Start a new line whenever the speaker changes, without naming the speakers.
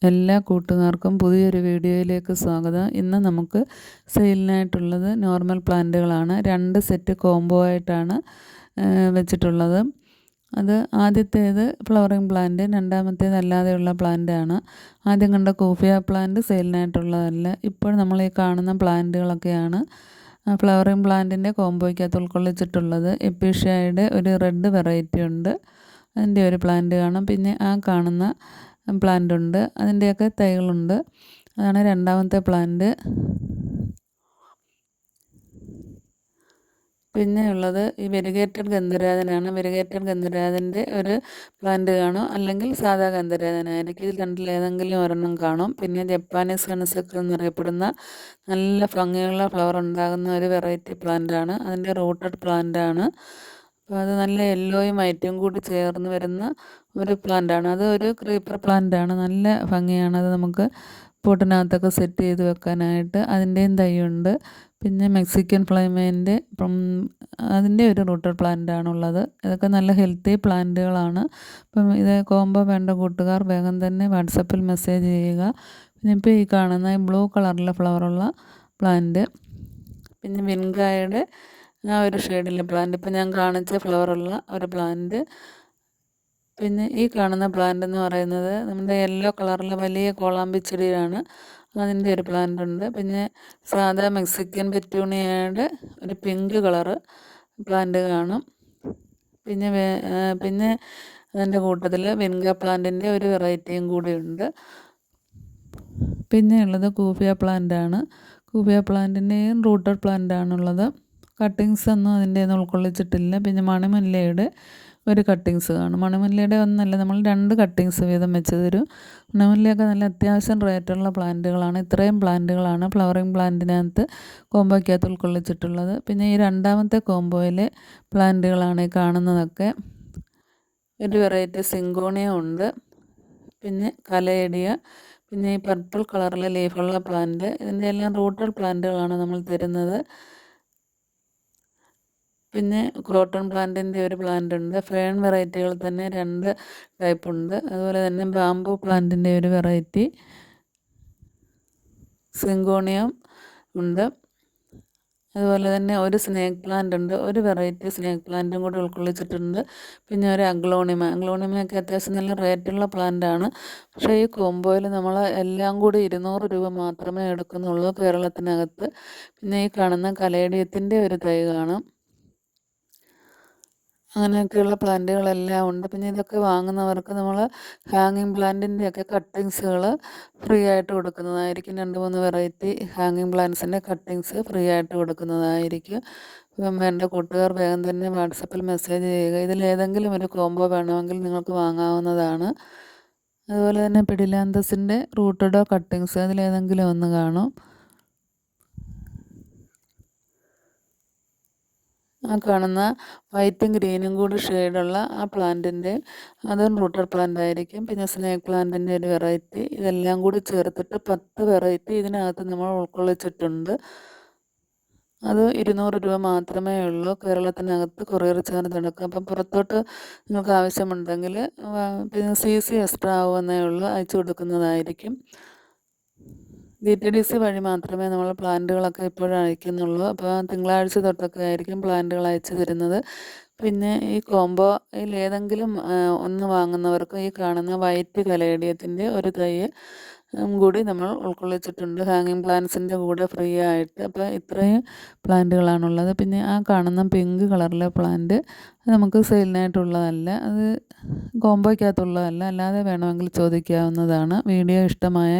എല്ലാ കൂട്ടുകാർക്കും പുതിയൊരു വീഡിയോയിലേക്ക് സ്വാഗതം. ഇന്ന് നമുക്ക് സെയിലിനായിട്ടുള്ളത് നോർമൽ പ്ലാന്റുകളാണ്. 2 സെറ്റ് കോംബോ ആയിട്ടാണ് വെച്ചിട്ടുള്ളത്. അത് ആദ്യത്തേത് ഫ്ലവറിങ് പ്ലാന്റ്, രണ്ടാമത്തേത് അല്ലാതെയുള്ള പ്ലാന്റാണ്. ആദ്യം കണ്ട കൂഫിയ പ്ലാന്റ് സെയിലിനായിട്ടുള്ളതല്ല. ഇപ്പോൾ നമ്മൾ ഈ കാണുന്ന പ്ലാന്റുകളൊക്കെയാണ് ഫ്ലവറിങ് പ്ലാന്റിൻ്റെ കോംബോയ്ക്കകത്ത് ഉൾക്കൊള്ളിച്ചിട്ടുള്ളത്. എപ്പീഷ്യയുടെ ഒരു റെഡ് വെറൈറ്റി ഉണ്ട്, അതിൻ്റെ ഒരു പ്ലാന്റ് കാണാം. പിന്നെ ആ കാണുന്ന പ്ലാന്റ് ഉണ്ട്, അതിൻ്റെയൊക്കെ തൈകളുണ്ട്. അതാണ് രണ്ടാമത്തെ പ്ലാന്റ്. പിന്നെ ഉള്ളത് ഈ വെരിഗേറ്റഡ് ഗന്ധരാജനാണ്. വെരിഗേറ്റഡ് ഗന്ധരാജൻ്റെ ഒരു പ്ലാന്റ് കാണും, അല്ലെങ്കിൽ സാധാ ഗന്ധരാജനായിരിക്കും. ഇതിൽ രണ്ടിലേതെങ്കിലും ഒരെണ്ണം കാണും. പിന്നെ ജപ്പാനീസ് ഹണിസക്കിൾ എന്നറിയപ്പെടുന്ന നല്ല ഭംഗിയുള്ള ഫ്ലവർ ഉണ്ടാകുന്ന ഒരു വെറൈറ്റി പ്ലാന്റാണ്. അതിൻ്റെ റൂട്ടഡ് പ്ലാന്റാണ്. അപ്പോൾ അത് നല്ല യെല്ലോയും വൈറ്റും കൂടി ചേർന്ന് വരുന്ന ഒരു പ്ലാന്റാണ്. അത് ഒരു ക്രീപ്പർ പ്ലാന്റാണ്. നല്ല ഭംഗിയാണ്. അത് നമുക്ക് പോട്ടിനകത്തൊക്കെ സെറ്റ് ചെയ്ത് വെക്കാനായിട്ട്. അതിൻ്റെയും തൈയുണ്ട്. പിന്നെ മെക്സിക്കൻ ഫ്ലൈമേൻ്റെ അതിൻ്റെ ഒരു റൂട്ടഡ് പ്ലാന്റാണുള്ളത്. ഇതൊക്കെ നല്ല ഹെൽത്തി പ്ലാന്റുകളാണ്. അപ്പം ഇത് കോംബോ വേണ്ട കൂട്ടുകാർ വേഗം തന്നെ വാട്സപ്പിൽ മെസ്സേജ് ചെയ്യുക. പിന്നെ ഇപ്പോൾ ഈ കാണുന്ന ബ്ലൂ കളറിലെ ഫ്ലവറുള്ള പ്ലാന്റ്, പിന്നെ വിൻഗായുടെ ആ ഒരു ഷെയ്ഡിലെ പ്ലാന്റ്, ഇപ്പം ഞാൻ കാണിച്ച ഫ്ലവറുള്ള ഒരു പ്ലാന്റ്. പിന്നെ ഈ കാണുന്ന പ്ലാന്റ് എന്ന് പറയുന്നത് നമ്മുടെ യെല്ലോ കളറിലെ വലിയ കോളാമ്പി ചെടിയാണ്. അതിൻ്റെ ഒരു പ്ലാന്റ് ഉണ്ട്. പിന്നെ സാധാ മെക്സിക്കൻ പെറ്റൂണിയയുടെ ഒരു പിങ്ക് കളറ് പ്ലാന്റ് കാണും. പിന്നെ അതിൻ്റെ കൂട്ടത്തിൽ വിൻഗ പ്ലാന്റിൻ്റെ ഒരു വെറൈറ്റിയും കൂടിയുണ്ട്. പിന്നെ ഉള്ളത് കൂഫിയ പ്ലാന്റാണ്. കൂഫിയ പ്ലാന്റിൻ്റെയും റൂട്ടഡ് പ്ലാന്റാണുള്ളത്. കട്ടിങ്സ് ഒന്നും അതിൻ്റെ ഒന്നും ഉൾക്കൊള്ളിച്ചിട്ടില്ല. പിന്നെ മണിമുല്ലയുടെ ഒരു കട്ടിങ്സ് കാണും. മണിമുല്ലയുടെ ഒന്നല്ല, നമ്മൾ 2 കട്ടിങ്സ് വീതം വെച്ച് തരും. മണിമുല്ലയൊക്കെ നല്ല അത്യാവശ്യം റേറ്റുള്ള പ്ലാന്റുകളാണ്. ഇത്രയും പ്ലാന്റുകളാണ് ഫ്ലവറിങ് പ്ലാന്റിനകത്ത് കോംബോയ്ക്കകത്ത് ഉൾക്കൊള്ളിച്ചിട്ടുള്ളത്. പിന്നെ ഈ രണ്ടാമത്തെ കോംബോയിലെ പ്ലാന്റുകളാണ് ഈ കാണുന്നതൊക്കെ. ഒരു വെറൈറ്റി സിങ്കോണിയ ഉണ്ട്, പിന്നെ കലേഡിയ, പിന്നെ ഈ പർപ്പിൾ കളറിലെ ലീഫുള്ള പ്ലാന്റ്. ഇതിൻ്റെ എല്ലാം റൂട്ടഡ് പ്ലാന്റുകളാണ് നമ്മൾ തരുന്നത്. പിന്നെ ക്രോട്ടൺ പ്ലാന്റിൻ്റെ ഒരു പ്ലാന്റ് ഉണ്ട്. ഫേൺ വെറൈറ്റികൾ തന്നെ 2 ടൈപ്പ് ഉണ്ട്. അതുപോലെ തന്നെ ബാംബു പ്ലാന്റിൻ്റെ ഒരു വെറൈറ്റി, സിങ്കോണിയം ഉണ്ട്. അതുപോലെ തന്നെ ഒരു സ്നേക്ക് പ്ലാന്റ് ഉണ്ട്. ഒരു വെറൈറ്റി സ്നേക്ക് പ്ലാന്റും കൂടി ഉൾക്കൊള്ളിച്ചിട്ടുണ്ട്. പിന്നെ ഒരു അഗ്ലോണിമയൊക്കെ അത്യാവശ്യം നല്ല റേറ്റുള്ള പ്ലാന്റാണ്. പക്ഷേ ഈ കോംബോയിൽ നമ്മൾ എല്ലാം കൂടി 200 രൂപ മാത്രമേ എടുക്കുന്നുള്ളൂ കേരളത്തിനകത്ത്. പിന്നെ ഈ കാണുന്ന കലേഡിയത്തിൻ്റെ ഒരു തൈ കാണാം. അങ്ങനെയൊക്കെയുള്ള പ്ലാന്റുകളെല്ലാം ഉണ്ട്. പിന്നെ ഇതൊക്കെ വാങ്ങുന്നവർക്ക് നമ്മൾ ഹാങ്ങിങ് പ്ലാന്റിൻ്റെയൊക്കെ കട്ടിങ്സുകൾ ഫ്രീ ആയിട്ട് കൊടുക്കുന്നതായിരിക്കും. 2-3 വെറൈറ്റി ഹാങ്ങിങ് പ്ലാന്റ്സിൻ്റെ കട്ടിങ്സ് ഫ്രീ ആയിട്ട് കൊടുക്കുന്നതായിരിക്കും. അപ്പം എൻ്റെ കൂട്ടുകാർ വേഗം തന്നെ വാട്സപ്പിൽ മെസ്സേജ് ചെയ്യുക. ഇതിലേതെങ്കിലും ഒരു കോംബോ വേണമെങ്കിൽ നിങ്ങൾക്ക് വാങ്ങാവുന്നതാണ്. അതുപോലെ തന്നെ പിഡിലാന്തസിൻ്റെ റൂട്ടഡോ കട്ടിങ്സ് അതിലേതെങ്കിലും ഒന്ന് കാണും. ആ കാണുന്ന വൈറ്റും ഗ്രീനും കൂടി ഷെയ്ഡുള്ള ആ പ്ലാന്റിൻ്റെ അതും റൂട്ടഡ് പ്ലാന്റ് ആയിരിക്കും. പിന്നെ സ്നേക്ക് പ്ലാന്റിൻ്റെ ഒരു വെറൈറ്റി. ഇതെല്ലാം കൂടി ചേർത്തിട്ട് 10 വെറൈറ്റി ഇതിനകത്ത് നമ്മൾ ഉൾക്കൊള്ളിച്ചിട്ടുണ്ട്. അത് 200 രൂപ മാത്രമേ ഉള്ളൂ. കേരളത്തിനകത്ത് കൊറിയർ ചാർജ് അടക്കം. അപ്പം പുറത്തോട്ട് നിങ്ങൾക്ക് ആവശ്യമുണ്ടെങ്കിൽ പിന്നെ CC എക്സ്ട്രാ ആവുമെന്നേ ഉള്ളൂ, അയച്ചു കൊടുക്കുന്നതായിരിക്കും. DTDC വഴി മാത്രമേ നമ്മൾ പ്ലാന്റുകളൊക്കെ ഇപ്പോഴും അയക്കുന്നുള്ളൂ. അപ്പോൾ തിങ്കളാഴ്ച തൊട്ടൊക്കെ ആയിരിക്കും പ്ലാന്റുകൾ അയച്ചു തരുന്നത്. പിന്നെ ഈ കോംബോയിൽ ഏതെങ്കിലും ഒന്ന് വാങ്ങുന്നവർക്ക് ഈ കാണുന്ന വൈറ്റ് കലേഡിയത്തിൻ്റെ ഒരു തൈ കൂടി നമ്മൾ ഉൾക്കൊള്ളിച്ചിട്ടുണ്ട് ഹാങ്ങിങ് പ്ലാന്റ്സിൻ്റെ കൂടെ ഫ്രീ ആയിട്ട്. അപ്പോൾ ഇത്രയും പ്ലാന്റുകളാണുള്ളത്. പിന്നെ ആ കാണുന്ന പിങ്ക് കളറിലെ പ്ലാന്റ് നമുക്ക് സെയിലിനായിട്ടുള്ളതല്ല, അത് കോംബോയ്ക്കകത്തുള്ളതല്ല, അല്ലാതെ വേണമെങ്കിൽ ചോദിക്കാവുന്നതാണ്. വീഡിയോ ഇഷ്ടമായാൽ